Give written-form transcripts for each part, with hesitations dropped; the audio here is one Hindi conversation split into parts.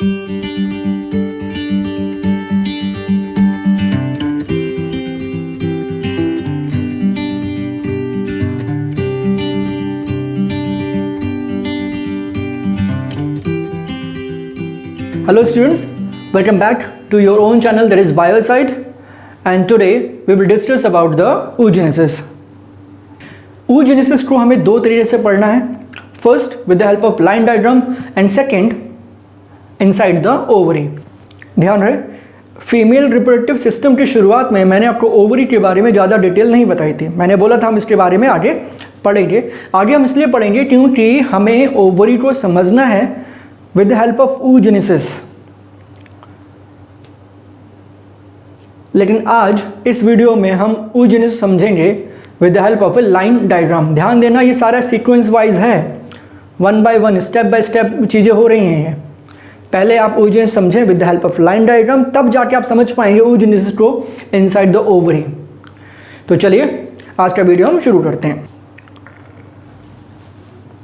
Hello students, welcome back to your own channel, that is Biosite, and today we will discuss about the oogenesis. oogenesis को हमें दो तरीके से पढ़ना है. First with the help of line diagram and second inside the ovary. ध्यान रहे, फीमेल रिप्रोडक्टिव सिस्टम की शुरुआत में मैंने आपको ओवरी के बारे में ज़्यादा डिटेल नहीं बताई थी. मैंने बोला था हम इसके बारे में आगे पढ़ेंगे. आगे हम इसलिए पढ़ेंगे क्योंकि हमें ओवरी को समझना है with the help of oogenesis. लेकिन आज इस वीडियो में हम oogenesis समझेंगे with the help of a line diagram. ध्यान देना, ये सारा सीक्वेंस वाइज है, one by one step by step चीज़ें हो रही हैं. पहले आप oogenesis समझें with the help of line diagram, तब जाके आप समझ पाएंगे oogenesis को inside the ovary. तो चलिए आज का वीडियो हम शुरू करते हैं.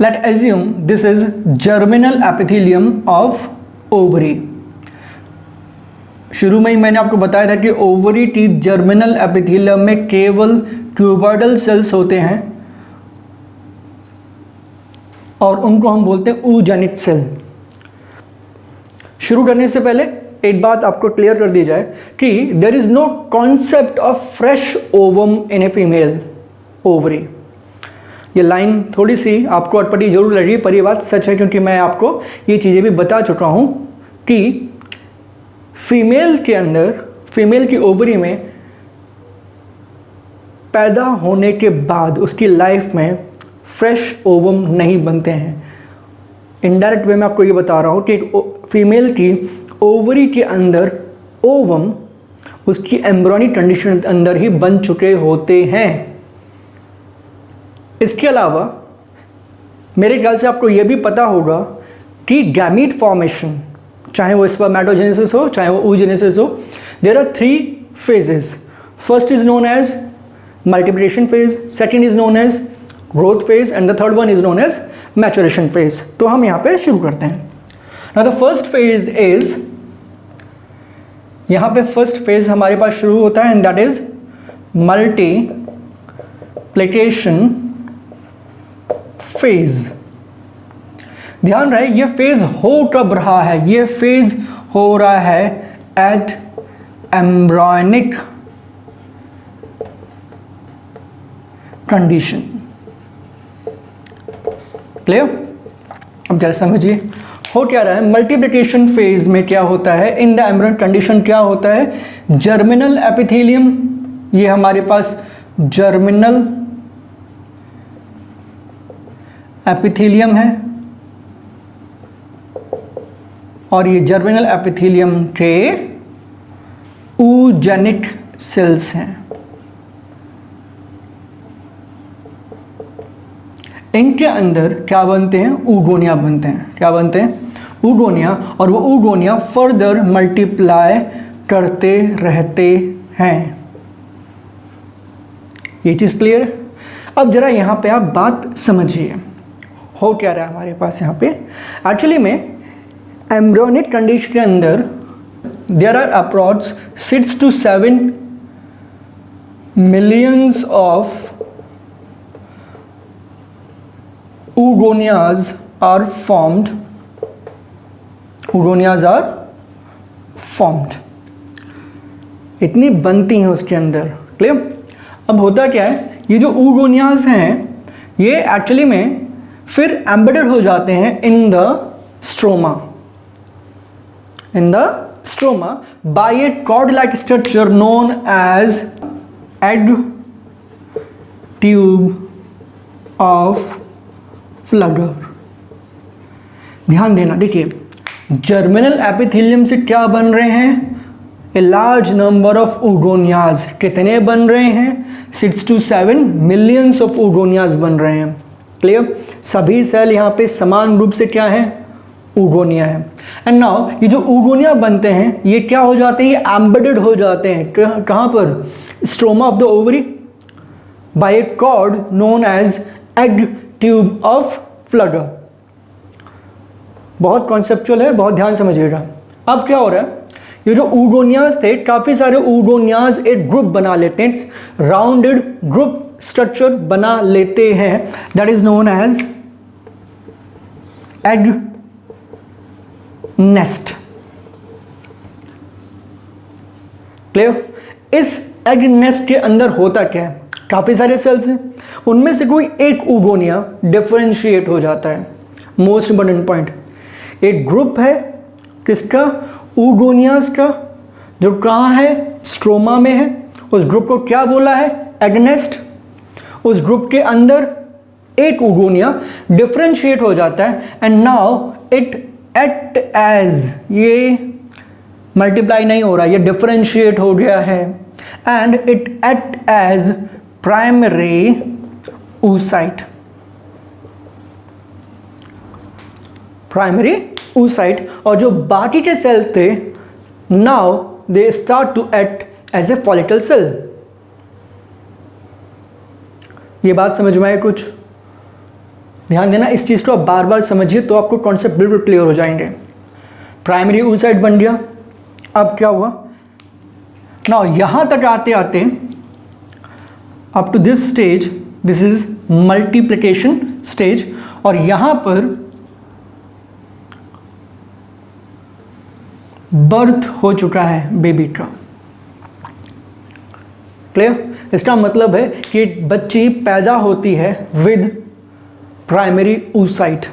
Let's assume this is germinal epithelium of ovary. शुरू में ही मैंने आपको बताया था कि ओवरी की जर्मिनल एपिथेलियम में केवल क्यूबॉइडल सेल्स होते हैं और उनको हम बोलते हैं oogenetic सेल. शुरू करने से पहले एक बात आपको क्लियर कर दी जाए कि there is no concept of fresh ovum in a female ovary. ये लाइन थोड़ी सी आपको अटपटी जरूर लगी, पर ये बात सच है क्योंकि मैं आपको ये चीज़ें भी बता चुका हूँ कि फीमेल के अंदर, फीमेल की ओवरी में पैदा होने के बाद उसकी लाइफ में फ्रेश ओवम नहीं बनते हैं. इनडायरेक्ट वे में आपको ये बता रहा हूँ कि फीमेल की ओवरी के अंदर ओवम उसकी एम्ब्रियोनिक कंडीशन के अंदर ही बन चुके होते हैं. इसके अलावा मेरे ख्याल से आपको यह भी पता होगा कि गैमीट फॉर्मेशन, चाहे वो स्पर्मेटोजेनेसिस हो चाहे वो oogenesis हो, there are 3 phases. First is known as multiplication phase, second is known as growth phase and the third one is known as maturation phase. तो हम यहाँ पे शुरू करते हैं. Now the first phase is, यहाँ पे फर्स्ट फेज हमारे पास शुरू होता है and that is multiplication phase. ध्यान रहे, ये फेज हो कब रहा है? ये फेज हो रहा है एट एम्ब्रियोनिक कंडीशन. क्लियर? अब जरा समझिए हो क्या रहा है. मल्टीप्लिकेशन फेज में क्या होता है? इन द एम्ब्रियोनिक कंडीशन क्या होता है? जर्मिनल एपिथेलियम, ये हमारे पास जर्मिनल एपिथेलियम है और ये जर्मिनल एपिथेलियम के oogenetic सेल्स हैं. इनके अंदर क्या बनते हैं? oogonia बनते हैं. क्या बनते हैं? oogonia. और वो oogonia फर्दर मल्टीप्लाई करते रहते हैं. ये चीज़ क्लियर है? अब जरा यहाँ पे आप बात समझिए हो क्या रहा है हमारे पास यहाँ पे. एक्चुअली में एम्ब्रियोनिक कंडीशन के अंदर there are approx 6 to 7 millions of oogonias are formed. Oogonias are formed, इतनी बनती हैं उसके अंदर. क्लियर? अब होता क्या है, ये जो ओगोनियाज हैं ये एक्चुअली में फिर एम्बेडेड हो जाते हैं in the stroma. In the stroma by a cord like structure known as egg tube of Pfluger. ध्यान देना, देखिए जर्मिनल एपिथेलियम से क्या बन रहे हैं? A large number of oogonias. कितने बन रहे हैं? 6 to 7 मिलियंस ऑफ ओगोनियाज बन रहे हैं. क्लियर? सभी सेल यहाँ पे समान रूप से क्या है? oogonia है. एंड नाउ ये जो oogonia बनते हैं ये क्या हो जाते हैं? ये एम्बेडेड हो जाते हैं कहाँ पर? Stroma of the ovary by a cord known as egg tube of Pfluger. बहुत कॉन्सेप्चुअल है, बहुत ध्यान समझिएगा। अब क्या हो रहा है, ये जो ऊगोनियाज थे, काफ़ी सारे ऊगोनियाज एक ग्रुप बना लेते हैं, राउंडेड ग्रुप स्ट्रक्चर बना लेते हैं, that is known as egg nest. Clear? इस एग नेस्ट के अंदर होता क्या है, काफ़ी सारे सेल्स हैं, उनमें से कोई एक ऊगोनिया डिफरेंशिएट हो जाता है। मोस्ट इंपॉर्टेंट पॉइंट, एक ग्रुप है किसका, ऊगोनियाज का, जो कहाँ है, स्ट्रोमा में है। उस ग्रुप को क्या बोला है, एग नेस्ट। उस ग्रुप के अंदर एक ऊगोनिया डिफरेंशिएट हो जाता है and now it act as, ये मल्टीप्लाई नहीं हो रहा, ये डिफरेंशिएट हो गया है and it act as primary oocyte। Primary oocyte, और जो बाकी के सेल थे, now they start to act as a follicle cell. ये बात समझ में आए? कुछ ध्यान देना, इस चीज को आप बार बार समझिए तो आपको कॉन्सेप्ट बिल्कुल क्लियर हो जाएंगे। प्राइमरी oocyte बन गया। अब क्या हुआ, नाउ यहां तक आते आते up to this stage, this is multiplication stage, और यहां पर बर्थ हो चुका है बेबी का। क्लियर? इसका मतलब है कि बच्ची पैदा होती है विद प्राइमरी oocyte।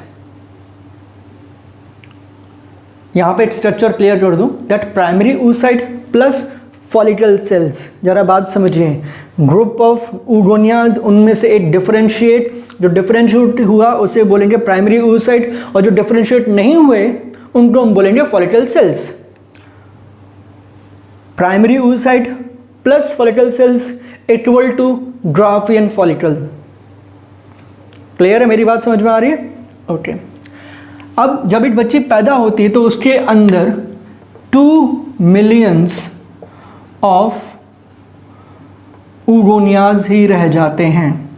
यहां पे एक स्ट्रक्चर क्लियर कर दूं, that primary oocyte plus follicle sales. जरा बात समझिए, ग्रुप ऑफ ऊगोनियाज, उनमें से एक डिफरेंशिएट, जो डिफरेंशिएट हुआ उसे बोलेंगे प्राइमरी oocyte, और जो डिफरेंशिएट नहीं हुए उनको हम बोलेंगे follicle cells. Primary oocyte plus follicle cells equal to Graafian follicle. Clear है? मेरी बात समझ में आ रही है? ओके। अब जब एक बच्ची पैदा होती है तो उसके अंदर 2 मिलियंस ऑफ ऊगोनियाज ही रह जाते हैं।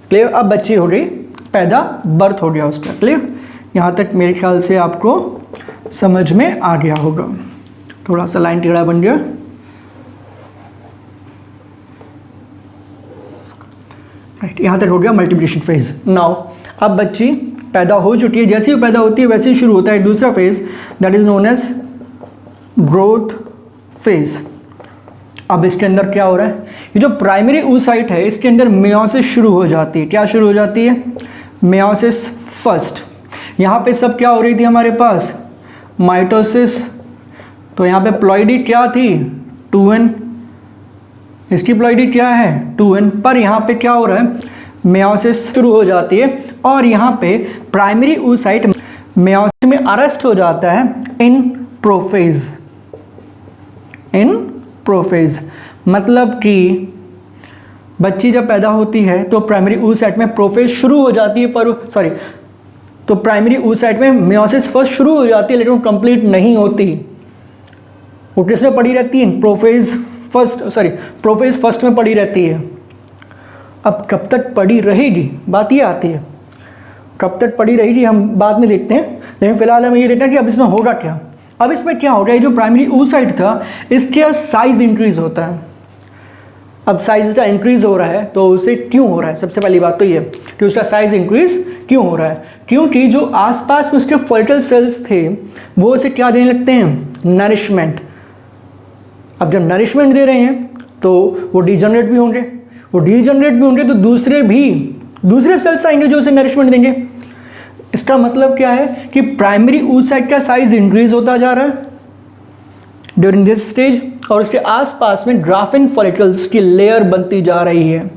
क्लियर? अब बच्ची हो गई पैदा, बर्थ हो गया उसका। क्लियर? यहां तक मेरे ख्याल से आपको समझ में आ गया होगा। थोड़ा सा लाइन टेढ़ा बन गया। राइट, यहां तक हो गया मल्टीप्लिकेशन फेज। नाउ अब बच्ची पैदा हो चुकी है, जैसे ही पैदा होती है वैसे ही शुरू होता है दूसरा phase, that is known as growth phase. अब इसके अंदर क्या हो रहा है, ये जो प्राइमरी oocyte है इसके अंदर मेयोसिस शुरू हो जाती है। क्या शुरू हो जाती है? Meiosis first. यहाँ पे सब क्या हो रही थी हमारे पास, माइटोसिस। तो यहाँ पे प्लॉइडी क्या थी, 2n। इसकी प्लॉइडी क्या है, 2n। पर यहाँ पे क्या हो रहा है, मेयोसिस शुरू हो जाती है और यहाँ पे प्राइमरी oocyte मेयोसिस में अरेस्ट हो जाता है इन प्रोफेज। इन प्रोफेज मतलब कि बच्ची जब पैदा होती है तो प्राइमरी oocyte में प्रोफेज शुरू हो जाती है, पर तो प्राइमरी oocyte में मेयोसिस फर्स्ट शुरू हो जाती है लेकिन कंप्लीट नहीं होती। वो किसमें पड़ी रहती है, प्रोफेज फर्स्ट में पड़ी रहती है। अब कब तक पड़ी रहेगी, बात ये आती है, कब तक पड़ी रहेगी हम बाद में देखते हैं, लेकिन फिलहाल हमें ये देखना है कि अब इसमें होगा क्या। अब इसमें क्या हो रहा है, जो प्राइमरी oocyte था इसका साइज इंक्रीज होता है। अब साइज का इंक्रीज हो रहा है तो उसे क्यों हो रहा है, सबसे पहली बात तो ये कि उसका साइज इंक्रीज क्यों हो रहा है, क्योंकि जो आसपास में उसके फॉलिकल सेल्स थे वो उसे क्या देने लगते हैं, नरिशमेंट। अब जब नरिशमेंट दे रहे हैं तो वो डिजनरेट भी होंगे, तो दूसरे सेल्स आएंगे जो उसे नरिशमेंट देंगे। इसका मतलब क्या है कि प्राइमरी oocyte का साइज इंक्रीज होता जा रहा है ड्यूरिंग दिस स्टेज, और उसके आसपास में ग्राफिन फॉलिकल्स की लेयर बनती जा रही है।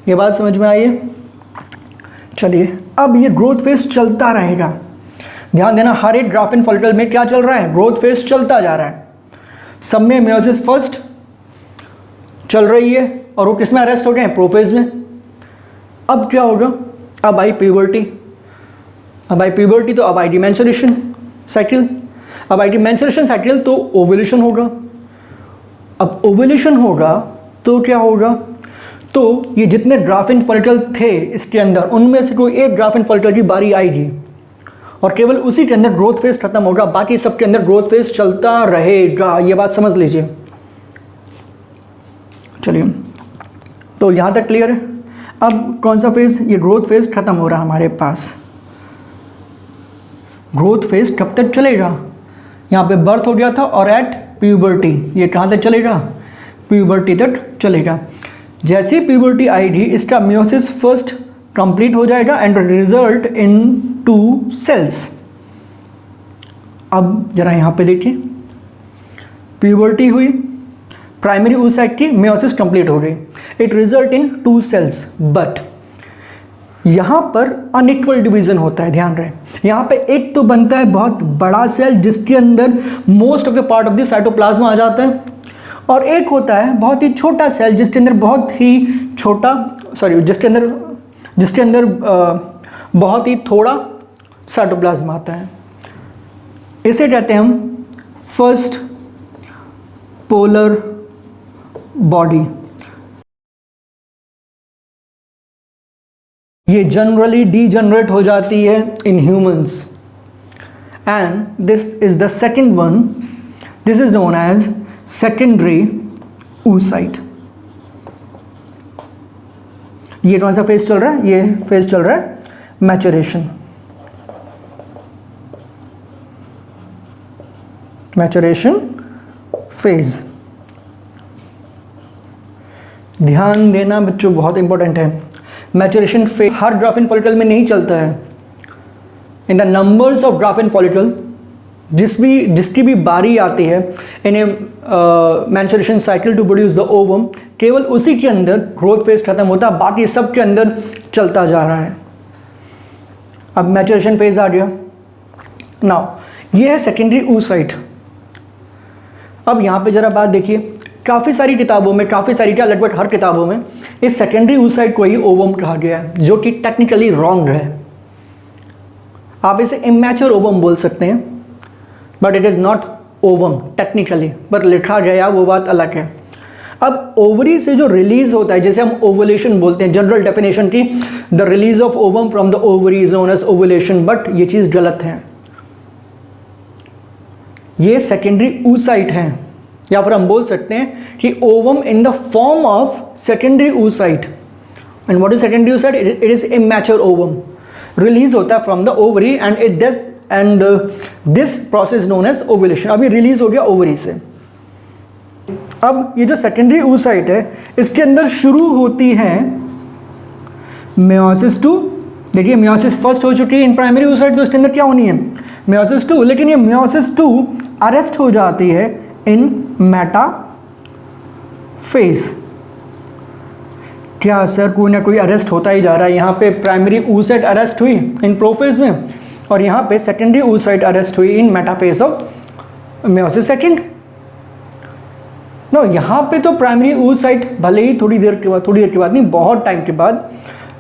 ये बात समझ में आई है? चलिए, अब ये ग्रोथ फेज चलता रहेगा। ध्यान देना, हर एक ग्राफिन फॉलिकल में क्या चल रहा है, ग्रोथ फेज चलता जा रहा है। सब में मेयोसिस फर्स्ट चल रही है और वो किसमें अरेस्ट हो गए हैं, प्रोफेज में। अब क्या होगा, अब आई प्यूबर्टी, तो अब आई मेंस्ट्रुएशन साइकिल, तो ओव्यूलेशन होगा। अब ओव्यूलेशन होगा तो क्या होगा, तो ये जितने ग्राफिन फॉलिकल थे इसके अंदर उनमें से कोई एक ग्राफिन फॉलिकल की बारी आएगी और केवल उसी के अंदर ग्रोथ फेज खत्म होगा, बाकी सबके अंदर ग्रोथ फेज चलता रहेगा। ये बात समझ लीजिए। चलिए, तो यहां तक क्लियर है। अब कौन सा फेज? ये ग्रोथ फेज खत्म हो रहा है हमारे पास। ग्रोथ फेज कब तक चलेगा? यहाँ पे बर्थ हो गया था और एट प्यूबर्टी, ये कहाँ तक चलेगा? प्यूबर्टी तक चलेगा। जैसे प्यूबर्टी आएगी इसका मियोसिस फर्स्ट कंप्लीट हो जाएगा एंड रिजल्ट इन 2 सेल्स। अब जरा यहाँ पे देखिए, प्यूबर्टी हुई, प्राइमरी oocyte की मियोसिस कंप्लीट हो गई, it result in 2 cells. But यहाँ पर अनइक्वल डिवीजन होता है, ध्यान रहे। यहाँ पे एक तो बनता है बहुत बड़ा सेल जिसके अंदर most of the part of the cytoplasm आ जाता है, और एक होता है बहुत ही छोटा सेल जिसके अंदर बहुत ही छोटा जिसके अंदर बहुत ही थोड़ा साइटोप्लाज्म आता है। इसे कहते हैं हम फर्स्ट पोलर बॉडी। ये जनरली डीजनरेट हो जाती है in humans, and this is the second one, this is known as secondary oocyte। ये कौन सा फेज चल रहा है? ये फेज चल रहा है मैचुरेशन। Maturation phase. ध्यान देना बच्चों, बहुत इंपॉर्टेंट है। मैचुरेशन फेज हर ग्राफिन फॉलिकल में नहीं चलता है। In the numbers of Graafian follicle जिसकी भी बारी आती है in a maturation cycle to produce the ovum, केवल उसी के अंदर ग्रोथ फेज खत्म होता है, बाकी सब के अंदर चलता जा रहा है। अब मैचुरेशन फेज आ गया। नाउ ये है सेकेंडरी oocyte। अब यहाँ पे जरा बात देखिए, काफ़ी सारी किताबों में, काफ़ी सारी क्या लगभग हर किताबों में इस सेकेंडरी oocyte को ही ओवम कहा गया है, जो कि टेक्निकली रॉन्ग है। आप इसे इमैच्योर ओवम बोल सकते हैं, but it is not ovum technically, पर लिखा गया वो बात अलग है। अब ओवरी से जो रिलीज होता है, जैसे हम ओवुलेशन बोलते हैं, जनरल डेफिनेशन की, the release of ovum from the ovary is known as ovulation, but ये चीज़ गलत है। ये सेकेंडरी oocyte है, या फिर हम बोल सकते हैं कि ovum in the form of secondary oocyte। And what is secondary oocyte? It is immature ovum, release होता है from the ovary and this process known as ovulation. अभी रिलीज हो गया ओवरी से। अब ये जो सेकेंडरी oocyte है, इसके अंदर शुरू होती है मेयोसिस 2। देखिए मेयोसिस फर्स्ट हो चुकी है इन प्राइमरी oocyte, तो इसके अंदर क्या होनी है? मेयोसिस 2। लेकिन ये मेयोसिस 2 अरेस्ट हो जाती है इन मेटाफेज। क्या सर, कोई ना कोई अरेस्ट होता ही जा रहा है। यहाँ पे प्राइमरी oocyte अरेस्ट हुई इन प्रोफेज में, और यहाँ पे सेकेंडरी oocyte अरेस्ट हुई in metaphase of meiosis second. No, यहाँ पे तो प्राइमरी oocyte भले ही थोड़ी देर के बाद नहीं, बहुत टाइम के बाद,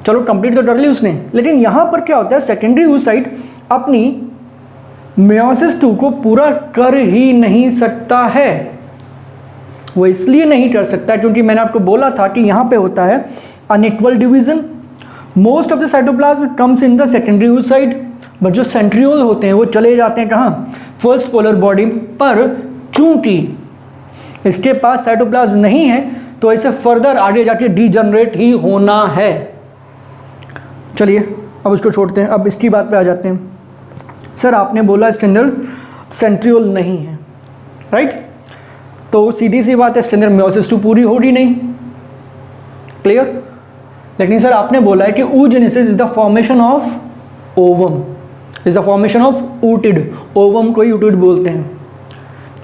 चलो कंप्लीट तो कर ली उसने, लेकिन यहाँ पर क्या होता है, सेकेंडरी oocyte अपनी मेयोसिस 2 को पूरा कर ही नहीं सकता है। वो इसलिए नहीं कर सकता क्योंकि मैंने आपको बोला था कि यहाँ पे होता है unequal division. Most of the cytoplasm comes in the secondary oocyte, but जो सेंट्रियोल होते हैं वो चले जाते हैं कहाँ? फर्स्ट पोलर बॉडी पर। चूंकि इसके पास साइटोप्लाज्म नहीं है तो इसे फर्दर आगे जाके डीजनरेट ही होना है। चलिए अब उसको छोड़ते हैं, अब इसकी बात पे आ जाते हैं। सर आपने बोला इसके अंदर सेंट्रियोल नहीं है, राइट? तो सीधी सी बात है, इसके अंदर मेयोसिस 2 पूरी होगी नहीं, क्लियर? लेकिन सर आपने बोला है कि oogenesis is the formation of ovum, is the formation of ooted, ovum को ही ooted बोलते हैं।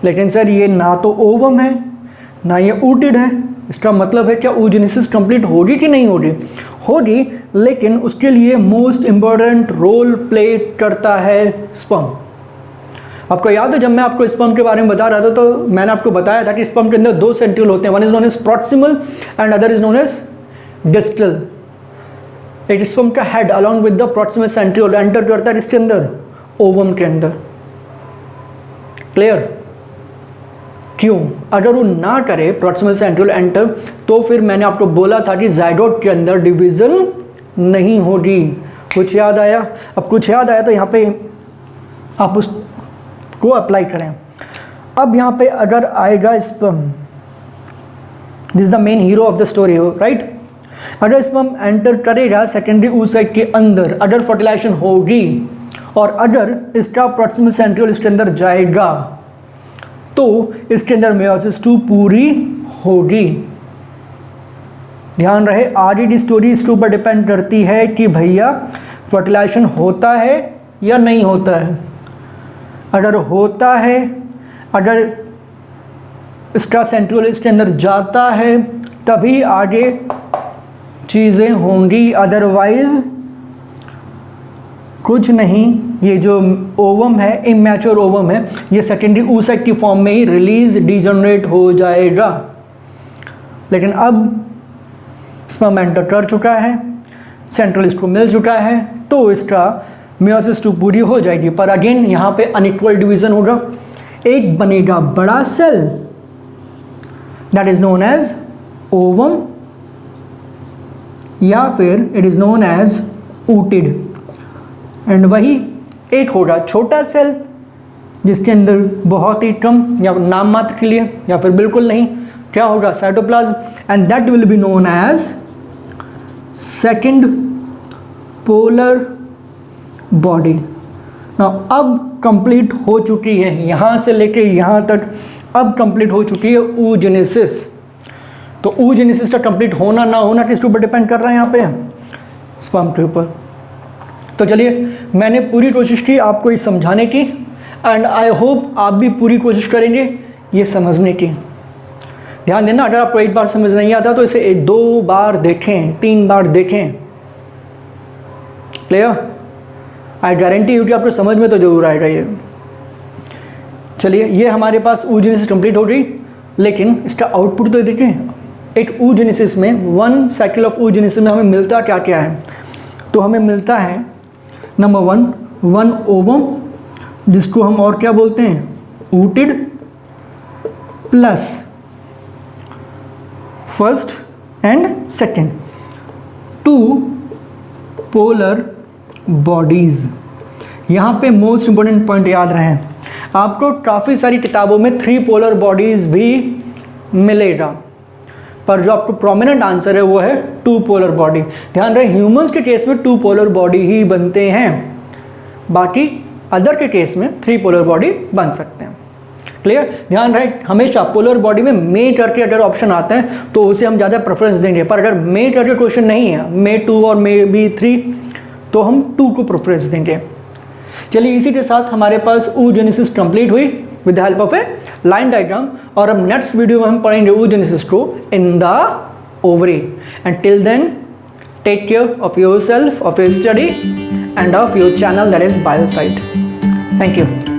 लेकिन सर ये ना तो ओवम है ना ये ooted है, इसका मतलब है क्या oogenesis कंप्लीट होगी कि नहीं होगी? होगी, लेकिन उसके लिए मोस्ट इंपॉर्टेंट रोल प्ले करता है स्पर्म। आपको याद है जब मैं आपको स्पर्म के बारे में बता रहा था तो मैंने आपको बताया था कि स्पर्म के अंदर 2 सेंट्रियोल होते हैं, one is known as proximal and other is known as distal. एक स्पर्म का head along with the proximal centriole enter करता है इसके अंदर, ओवम के अंदर। क्लियर? क्यों? अगर वो ना करे प्रॉक्सिमल सेंट्रियोल एंटर, तो फिर मैंने आपको बोला था कि जाइगोट के अंदर डिवीजन नहीं होगी। कुछ याद आया? अब कुछ याद आया तो यहाँ पे आप उसको अप्लाई करें। अब यहाँ पे अगर आएगा sperm, this is the main hero of the story, right. अगर स्पर्म एंटर करेगा सेकेंडरी oocyte के अंदर, अगर फर्टिलाइजेशन होगी और अगर इसका प्रॉक्सिमल सेंट्रियोल इसके अंदर जाएगा तो इसके अंदर मेयोसिस 2 पूरी होगी। ध्यान रहे आगे की स्टोरी इसके ऊपर डिपेंड करती है कि भैया फर्टिलाइजेशन होता है या नहीं होता है। अगर होता है, अगर इसका सेंट्रियोल इसके अंदर जाता है तभी आगे चीज़ें होंगी, अदरवाइज कुछ नहीं। ये जो ओवम है, इमैच्योर ओवम है, ये सेकेंडरी oocyte की फॉर्म में ही रिलीज डीजनरेट हो जाएगा। लेकिन अब स्पर्म एंटर कर चुका है, सेंट्रियोल इसको मिल चुका है, तो इसका मेयोसिस 2 पूरी हो जाएगी। पर अगेन यहाँ पे अनइक्वल डिवीजन होगा। एक बनेगा बड़ा cell, that is known as ovum, या फिर it is known as ooted, and वही एक होगा छोटा सेल जिसके अंदर बहुत ही कम या नाम मात्र के लिए या फिर बिल्कुल नहीं क्या होगा, cytoplasm, and that will be known as second polar body. अब कंप्लीट हो चुकी है, यहाँ से लेके यहाँ तक अब कंप्लीट हो चुकी है oogenesis। तो oogenesis का कंप्लीट होना ना होना किसके ऊपर डिपेंड कर रहा है, यहाँ पे स्पर्म के ऊपर। तो चलिए, मैंने पूरी कोशिश की आपको ये समझाने की, एंड आई होप आप भी पूरी कोशिश करेंगे ये समझने की। ध्यान देना, अगर आपको एक बार समझ नहीं आता तो इसे 2 बार देखें, 3 बार देखें। क्लियर? आई गारंटी यू कि आपको समझ में तो जरूर आएगा ये। चलिए, ये हमारे पास oogenesis कंप्लीट हो गई, लेकिन इसका आउटपुट तो देखें। एक oogenesis में 1 साइकिल ऑफ oogenesis में हमें मिलता क्या क्या है। तो हमें मिलता है नंबर 1 ओवम, जिसको हम और क्या बोलते हैं, ooted, plus first and second 2 polar bodies. यहाँ पे मोस्ट इंपॉर्टेंट पॉइंट याद रहे, आपको काफ़ी सारी किताबों में 3 पोलर बॉडीज भी मिलेगा, पर जो आपको प्रोमिनेंट आंसर है वो है 2 पोलर बॉडी। ध्यान रहे, ह्यूमंस के केस में 2 पोलर बॉडी ही बनते हैं, बाकी अदर के केस में 3 पोलर बॉडी बन सकते हैं। क्लियर? ध्यान रहे, हमेशा पोलर बॉडी में मे करके अगर ऑप्शन आता है तो उसे हम ज़्यादा प्रेफरेंस देंगे, पर अगर मे करके क्वेश्चन नहीं है, मे 2 और मे बी 3, तो हम 2 को प्रेफरेंस देंगे। चलिए, इसी के साथ हमारे पास oogenesis कंप्लीट हुई with the help of a line diagram, और अब नेक्स्ट वीडियो में हम पढ़ेंगे oogenesis को in the ovary. And till then, take care of yourself, of your study and of your channel that is Biocyte. Thank you.